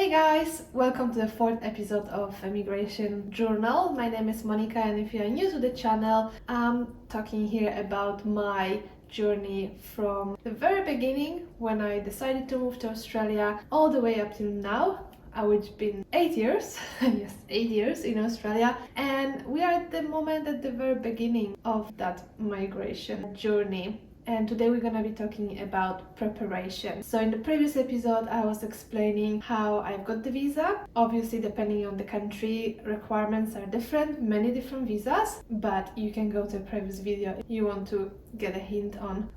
Hey guys, welcome to the fourth episode of Immigration Journal. My name is Monika, and if you are new to the channel, I'm talking here about my journey from the very beginning when I decided to move to Australia all the way up till now. Which been 8 years, yes, 8 years in Australia, and we are at the moment at the very beginning of that migration journey. And today we're gonna be talking about preparation. So in the previous episode, I was explaining how I've got the visa. Obviously, depending on the country, requirements are different, many different visas, but you can go to the previous video if you want to get a hint on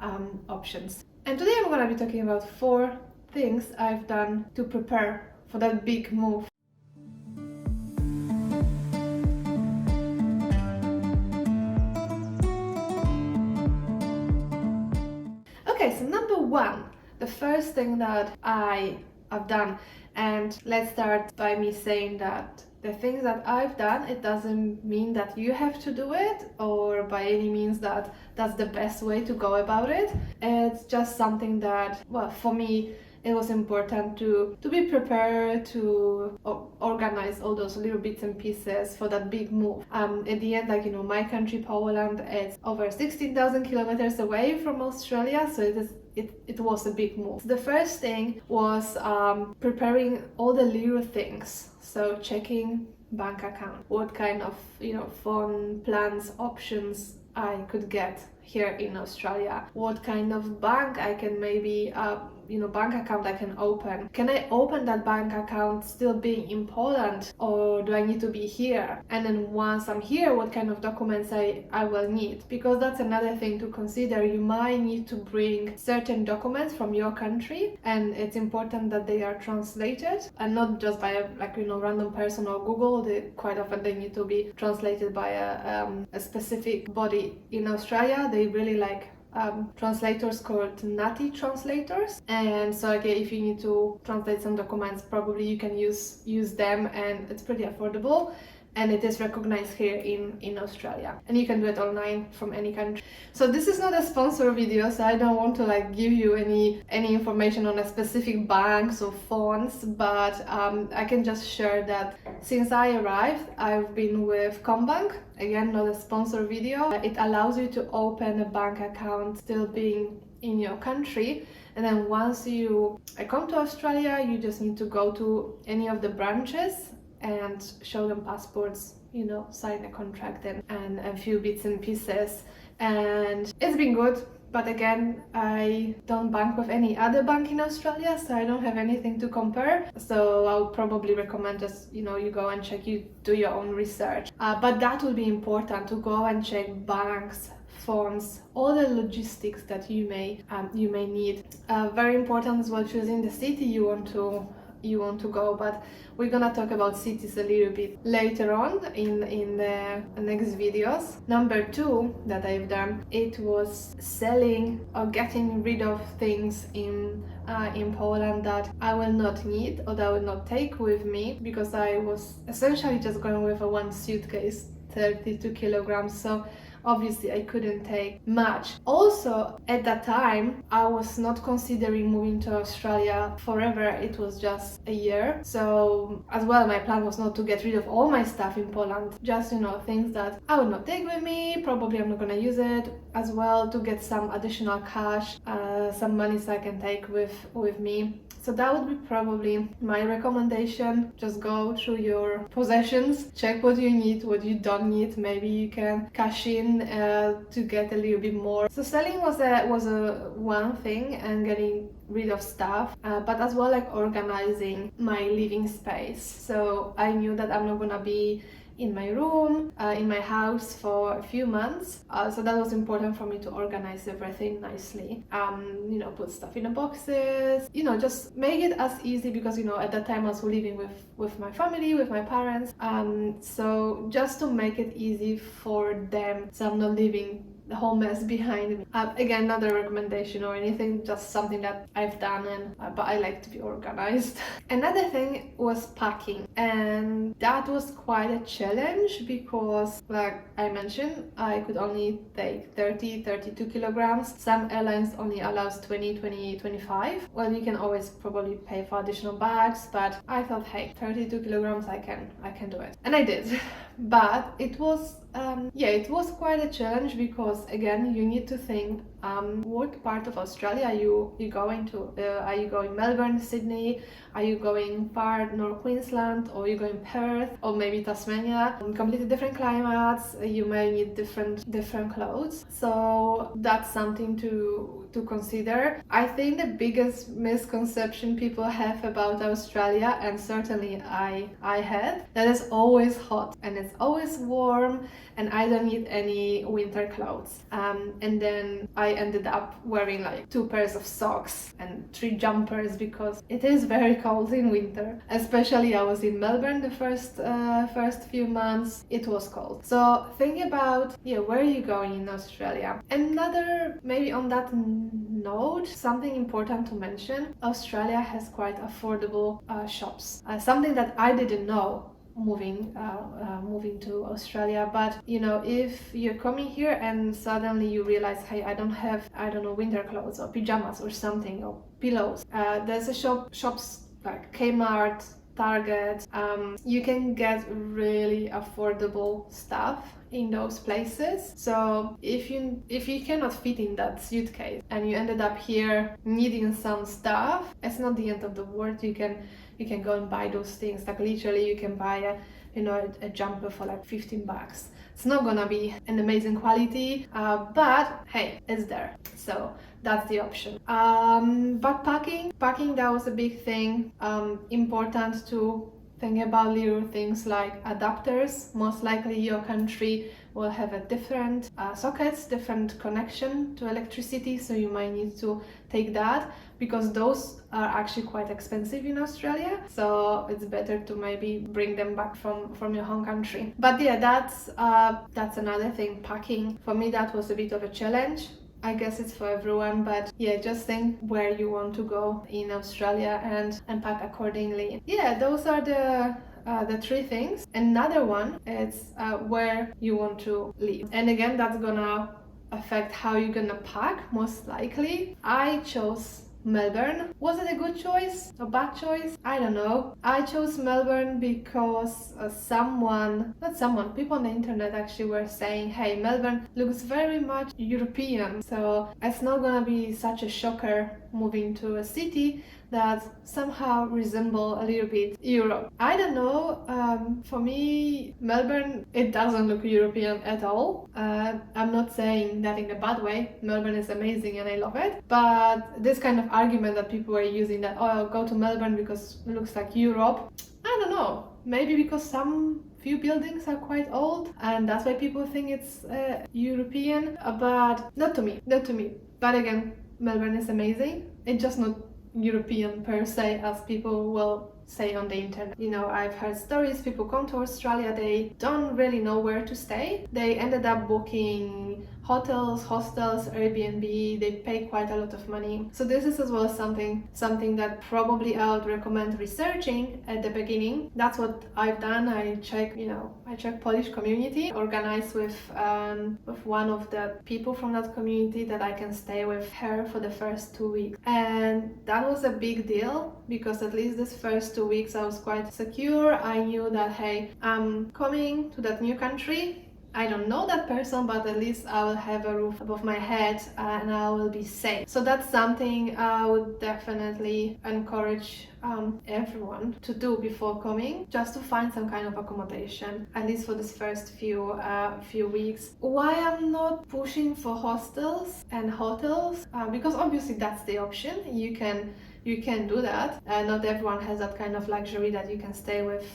options. And today I'm gonna be talking about 4 things I've done to prepare for that big move. Okay, so number 1, the first thing that I have done, and let's start by me saying that the things that I've done, it doesn't mean that you have to do it, or by any means that that's the best way to go about it. It's just something that, well, for me, it was important to be prepared, to organize all those little bits and pieces for that big move. At the end, my country, Poland, is over 16,000 kilometers away from Australia, so it was a big move. The first thing was preparing all the little things. So checking bank account, what kind of phone plans, options I could get here in Australia, what kind of bank I can maybe bank account I can open. Can I open that bank account still being in Poland, or do I need to be here? And then once I'm here, what kind of documents I will need? Because that's another thing to consider. You might need to bring certain documents from your country, and it's important that they are translated and not just by a random person or Google. Quite often they need to be translated by a specific body in Australia. They really like translators called NATI translators, and so if you need to translate some documents, probably you can use them, and it's pretty affordable, and it is recognized here in Australia, and you can do it online from any country. So this is not a sponsor video, so I don't want to give you any information on a specific banks or phones, but I can just share that since I arrived, I've been with Combank. Again, not a sponsor video. It allows you to open a bank account still being in your country, and then once you come to Australia, you just need to go to any of the branches and show them passports, sign a contract and a few bits and pieces, and it's been good. But again, I don't bank with any other bank in Australia, so I don't have anything to compare. So I'll probably recommend just, you go and check, you do your own research. But that will be important, to go and check banks, phones, all the logistics that you may need. Very important as well, choosing the city you want to go, but we're gonna talk about cities a little bit later on in the next videos. Number 2 that I've done, it was selling or getting rid of things in Poland that I will not need or that I will not take with me, because I was essentially just going with a 1 suitcase, 32 kilograms, so obviously I couldn't take much. Also, at that time, I was not considering moving to Australia forever. It was just a year. So as well, my plan was not to get rid of all my stuff in Poland, just things that I would not take with me, probably I'm not gonna use it, as well to get some additional cash, some money so I can take with me. So that would be probably my recommendation. Just go through your possessions, check what you need, what you don't need. Maybe you can cash in to get a little bit more. So selling was a one thing, and getting rid of stuff, but as well organizing my living space. So I knew that I'm not gonna be in my room, in my house for a few months, so that was important for me to organize everything nicely. Put stuff in the boxes, just make it as easy, because at that time I was living with my family, with my parents, so just to make it easy for them, so I'm not leaving the whole mess behind me. Again, not a recommendation or anything, just something that I've done, and but I like to be organized. Another thing was packing, and that was quite a challenge because, like I mentioned, I could only take 32 kilograms. Some airlines only allows 25. Well, you can always probably pay for additional bags, but I thought, hey, 32 kilograms, I can do it, and I did. But it was it was quite a challenge because, again, you need to think what part of Australia are you going to? Are you going Melbourne, Sydney? Are you going far North Queensland, or are you going Perth, or maybe Tasmania? Completely different climates. You may need different clothes. So that's something to consider. I think the biggest misconception people have about Australia, and certainly I had, that it's always hot and it's always warm and I don't need any winter clothes. And then I ended up wearing like 2 pairs of socks and 3 jumpers because it is very cold in winter. Especially I was in Melbourne the first few months. It was cold. So think about where are you going in Australia. Another, maybe on that note, something important to mention, Australia has quite affordable shops. Something that I didn't know moving to Australia, but if you're coming here and suddenly you realize, hey, I don't have, winter clothes or pajamas or something, or pillows, there's a shops like Kmart, Target. You can get really affordable stuff in those places. So if you cannot fit in that suitcase and you ended up here needing some stuff, it's not the end of the world. You can go and buy those things. Like literally you can buy a jumper for like $15. It's not gonna be an amazing quality, but hey, it's there. So that's the option. But packing, that was a big thing. Important to think about little things like adapters. Most likely your country will have a different sockets, different connection to electricity, so you might need to take that, because those are actually quite expensive in Australia, so it's better to maybe bring them back from your home country. But yeah, that's another thing, packing. For me that was a bit of a challenge. I guess it's for everyone, but yeah, just think where you want to go in Australia and pack accordingly. Yeah, those are the 3 things. Another one is where you want to live, and again, that's gonna affect how you're gonna pack, most likely. I chose Melbourne. Was it a good choice? A bad choice? I don't know. I chose Melbourne because people on the internet actually were saying, hey, Melbourne looks very much European, so it's not gonna be such a shocker moving to a city that somehow resemble a little bit Europe. I don't know, for me, Melbourne, it doesn't look European at all. I'm not saying that in a bad way. Melbourne is amazing and I love it. But this kind of argument that people were using, that, oh, I'll go to Melbourne because it looks like Europe, I don't know. Maybe because some few buildings are quite old and that's why people think it's European, but not to me. But again, Melbourne is amazing. It's just not European per se, as people will say on the internet. I've heard stories, people come to Australia, they don't really know where to stay. They ended up booking hotels, hostels, Airbnb. They pay quite a lot of money. So this is as well something that probably I would recommend researching at the beginning. That's what I've done. I check Polish community, organize with one of the people from that community that I can stay with her for the first 2 weeks. And that was a big deal because at least this first 2 weeks I was quite secure. I knew that, hey, I'm coming to that new country. I don't know that person, but at least I will have a roof above my head and I will be safe. So that's something I would definitely encourage everyone to do before coming, just to find some kind of accommodation, at least for this first few weeks. Why I'm not pushing for hostels and hotels? Because obviously that's the option. You can do that. Not everyone has that kind of luxury that you can stay with,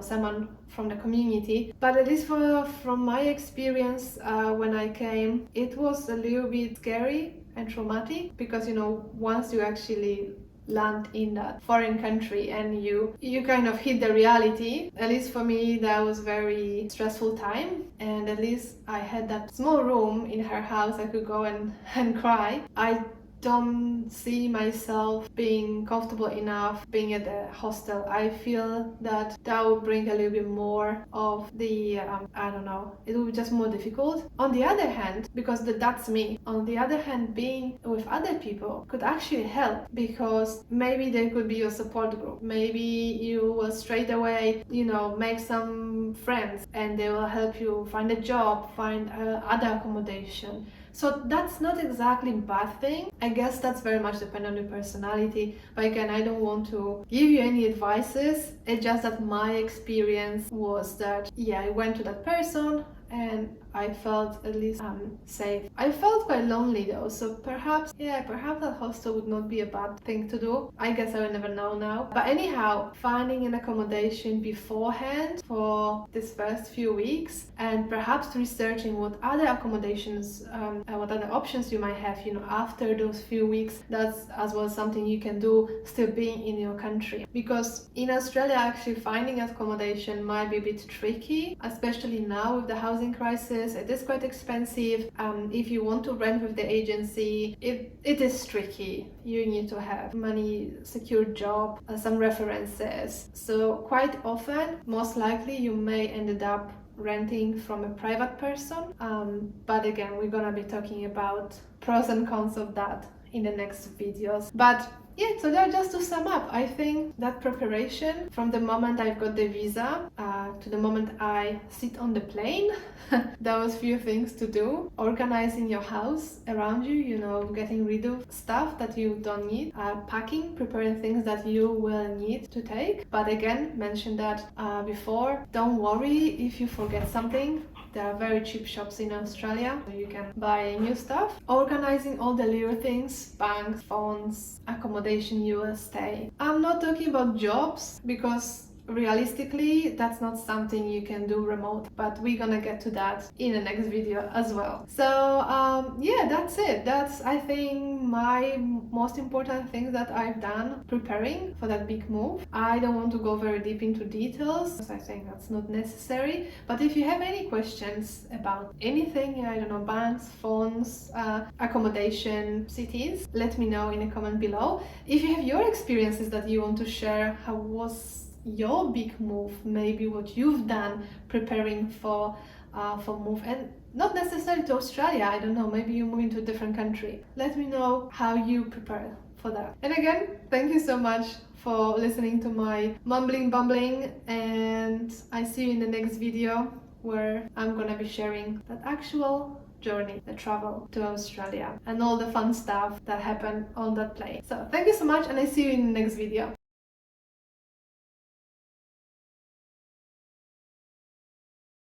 someone from the community. But at least from my experience, when I came, it was a little bit scary and traumatic because, once you actually land in that foreign country and you kind of hit the reality. At least for me, that was very stressful time, and at least I had that small room in her house. I could go and cry. I don't see myself being comfortable enough being at the hostel. I feel that would bring a little bit more of the I don't know, it would be just more difficult. On the other hand, because that's me, on the other hand, being with other people could actually help, because maybe there could be your support group. Maybe you will straight away, make some friends and they will help you find a job, find other accommodation. So that's not exactly a bad thing. I guess that's very much dependent on your personality. But again, I don't want to give you any advices. It's just that my experience was that, yeah, I went to that person and I felt at least safe. I felt quite lonely though, so perhaps that hostel would not be a bad thing to do. I guess I will never know now. But anyhow, finding an accommodation beforehand for this first few weeks, and perhaps researching what other accommodations, what other options you might have, after those few weeks. That's as well something you can do still being in your country. Because in Australia, actually finding accommodation might be a bit tricky, especially now with the housing crisis. It is quite expensive. If you want to rent with the agency, it is tricky. You need to have money, secure job, some references. So quite often, most likely, you may end up renting from a private person. But again, we're gonna be talking about pros and cons of that in the next videos. But yeah, so that, just to sum up, I think that preparation from the moment I've got the visa to the moment I sit on the plane, those few things to do. Organizing your house around you, getting rid of stuff that you don't need, packing, preparing things that you will need to take. But again, mentioned that before, don't worry if you forget something. There are very cheap shops in Australia, so you can buy new stuff. Organizing all the little things, banks, phones, accommodation you will stay. I'm not talking about jobs, because realistically that's not something you can do remote, but we're gonna get to that in the next video as well. So yeah, that's it. That's, I think, my most important things that I've done preparing for that big move. I don't want to go very deep into details because I think that's not necessary, but if you have any questions about anything, I don't know, banks, phones, accommodation, cities, let me know in a comment below. If you have your experiences that you want to share, how was your big move, maybe what you've done preparing for move, and not necessarily to Australia, I don't know, maybe you move into a different country. Let me know how you prepare for that. And again, thank you so much for listening to my bumbling, and I see you in the next video where I'm gonna be sharing that actual journey, the travel to Australia, and all the fun stuff that happened on that plane. So thank you so much, and I see you in the next video.